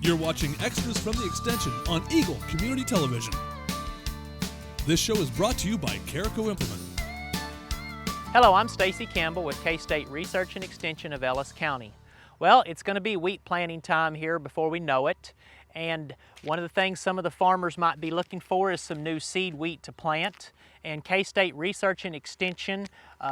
You're watching extras from the extension on Eagle Community Television. This show is brought to you by Carico Implement. Hello, I'm Stacy Campbell with K-State Research and Extension of Ellis County. Well, it's going to be wheat planting time here before we know it. And one of the things some of the farmers might be looking for is some new seed wheat to plant. And K-State Research and Extension,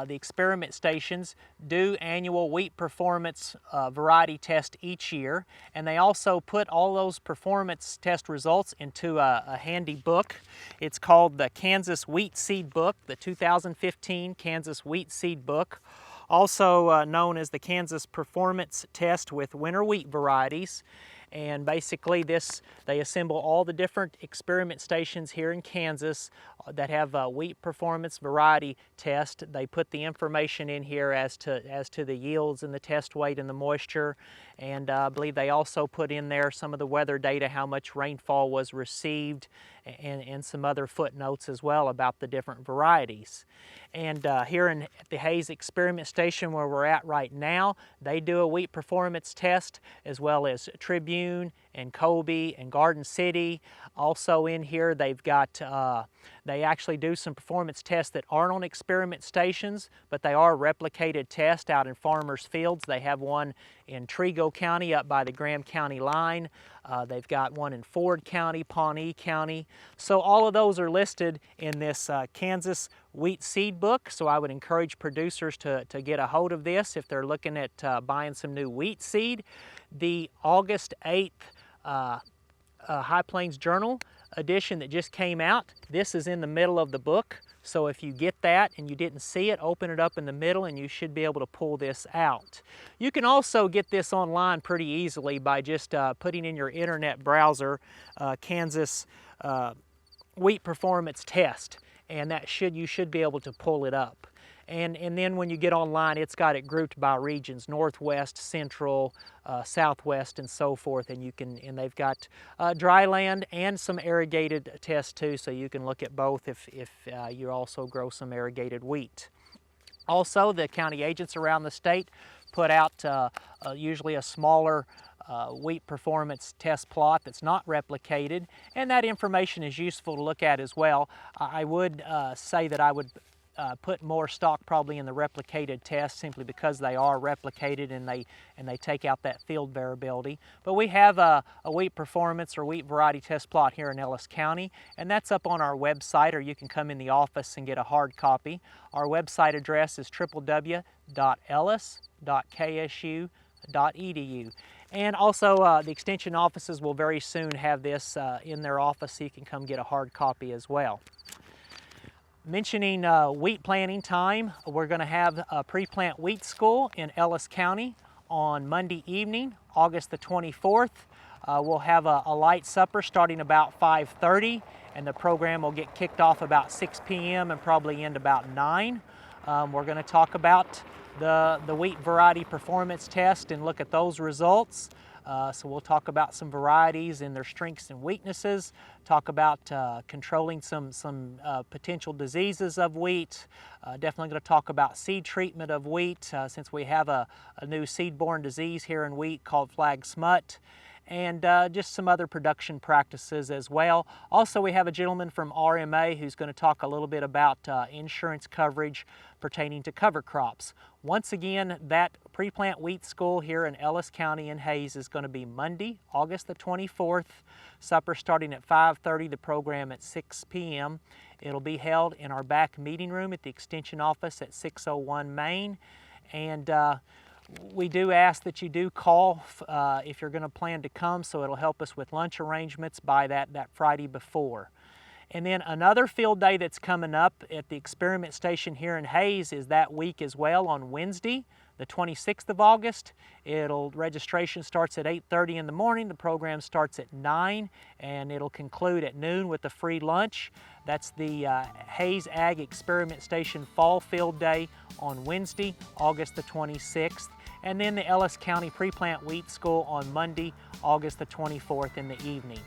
the experiment stations, do annual wheat performance variety test each year. And they also put all those performance test results into a handy book. It's called the Kansas Wheat Seed Book, the 2015 Kansas Wheat Seed Book, also known as the Kansas Performance Test with Winter Wheat Varieties. And basically they assemble all the different experiment stations here in Kansas that have a wheat performance variety test. They put the information in here as to the yields and the test weight and the moisture. And I believe they also put in there some of the weather data, how much rainfall was received, and some other footnotes as well about the different varieties. And here at the Hayes Experiment Station where we're at right now, they do a wheat performance test, as well as Tribune and Colby and Garden City. Also in here they've got, they actually do some performance tests that aren't on experiment stations, but they are replicated tests out in farmers' fields. They have one in Trego County up by the Graham County line. They've got one in Ford County, Pawnee County. So all of those are listed in this Kansas Wheat Seed Book. So I would encourage producers to get a hold of this if they're looking at buying some new wheat seed. The August 8th High Plains Journal edition that just came out, this is in the middle of the book. So if you get that and you didn't see it, open it up in the middle and you should be able to pull this out. You can also get this online pretty easily by just putting in your internet browser Kansas Wheat Performance Test, and you should be able to pull it up. And then when you get online, it's got it grouped by regions: Northwest, Central, Southwest, and so forth. And they've got dry land and some irrigated tests too, so you can look at both if you also grow some irrigated wheat. Also, the county agents around the state put out usually a smaller wheat performance test plot that's not replicated, and that information is useful to look at as well. I would say that I would put more stock probably in the replicated tests, simply because they are replicated and they take out that field variability. But we have a wheat performance or wheat variety test plot here in Ellis County, and that's up on our website, or you can come in the office and get a hard copy. Our website address is www.ellis.ksu.edu. And also the extension offices will very soon have this in their office, so you can come get a hard copy as well. Mentioning wheat planting time, we're going to have a pre-plant wheat school in Ellis County on Monday evening, August the 24th. We'll have a light supper starting about 5:30, and the program will get kicked off about 6 p.m. and probably end about 9. We're going to talk about the wheat variety performance test and look at those results. So we'll talk about some varieties and their strengths and weaknesses, talk about controlling some potential diseases of wheat. Definitely going to talk about seed treatment of wheat, since we have a new seed-borne disease here in wheat called flag smut, and just some other production practices as well. Also, we have a gentleman from RMA who's going to talk a little bit about insurance coverage pertaining to cover crops. Once again, that pre-plant wheat school here in Ellis County in Hayes is going to be Monday, August the 24th. Supper starting at 5:30, the program at 6 p.m. It'll be held in our back meeting room at the Extension office at 601 Main. And we do ask that you do call if you're going to plan to come, so it'll help us with lunch arrangements by that Friday before. And then another field day that's coming up at the experiment station here in Hayes is that week as well, on Wednesday, the 26th of August. Registration starts at 8:30 in the morning. The program starts at 9, and it'll conclude at noon with a free lunch. That's the Hayes Ag Experiment Station Fall Field Day on Wednesday, August the 26th. And then the Ellis County Pre-Plant Wheat School on Monday, August the 24th in the evening.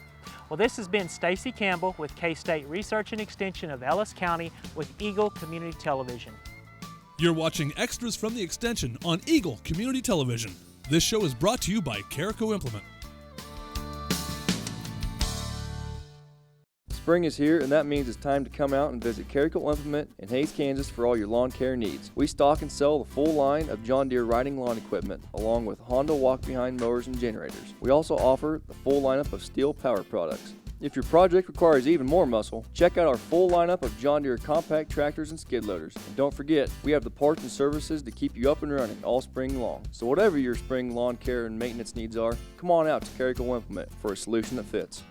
Well, this has been Stacy Campbell with K-State Research and Extension of Ellis County with Eagle Community Television. You're watching extras from the extension on Eagle Community Television. This show is brought to you by Carico Implement. Spring is here, and that means it's time to come out and visit Carrico Implement in Hays, Kansas for all your lawn care needs. We stock and sell the full line of John Deere riding lawn equipment, along with Honda walk-behind mowers and generators. We also offer the full lineup of steel power products. If your project requires even more muscle, check out our full lineup of John Deere compact tractors and skid loaders. And don't forget, we have the parts and services to keep you up and running all spring long. So whatever your spring lawn care and maintenance needs are, come on out to Carrico Implement for a solution that fits.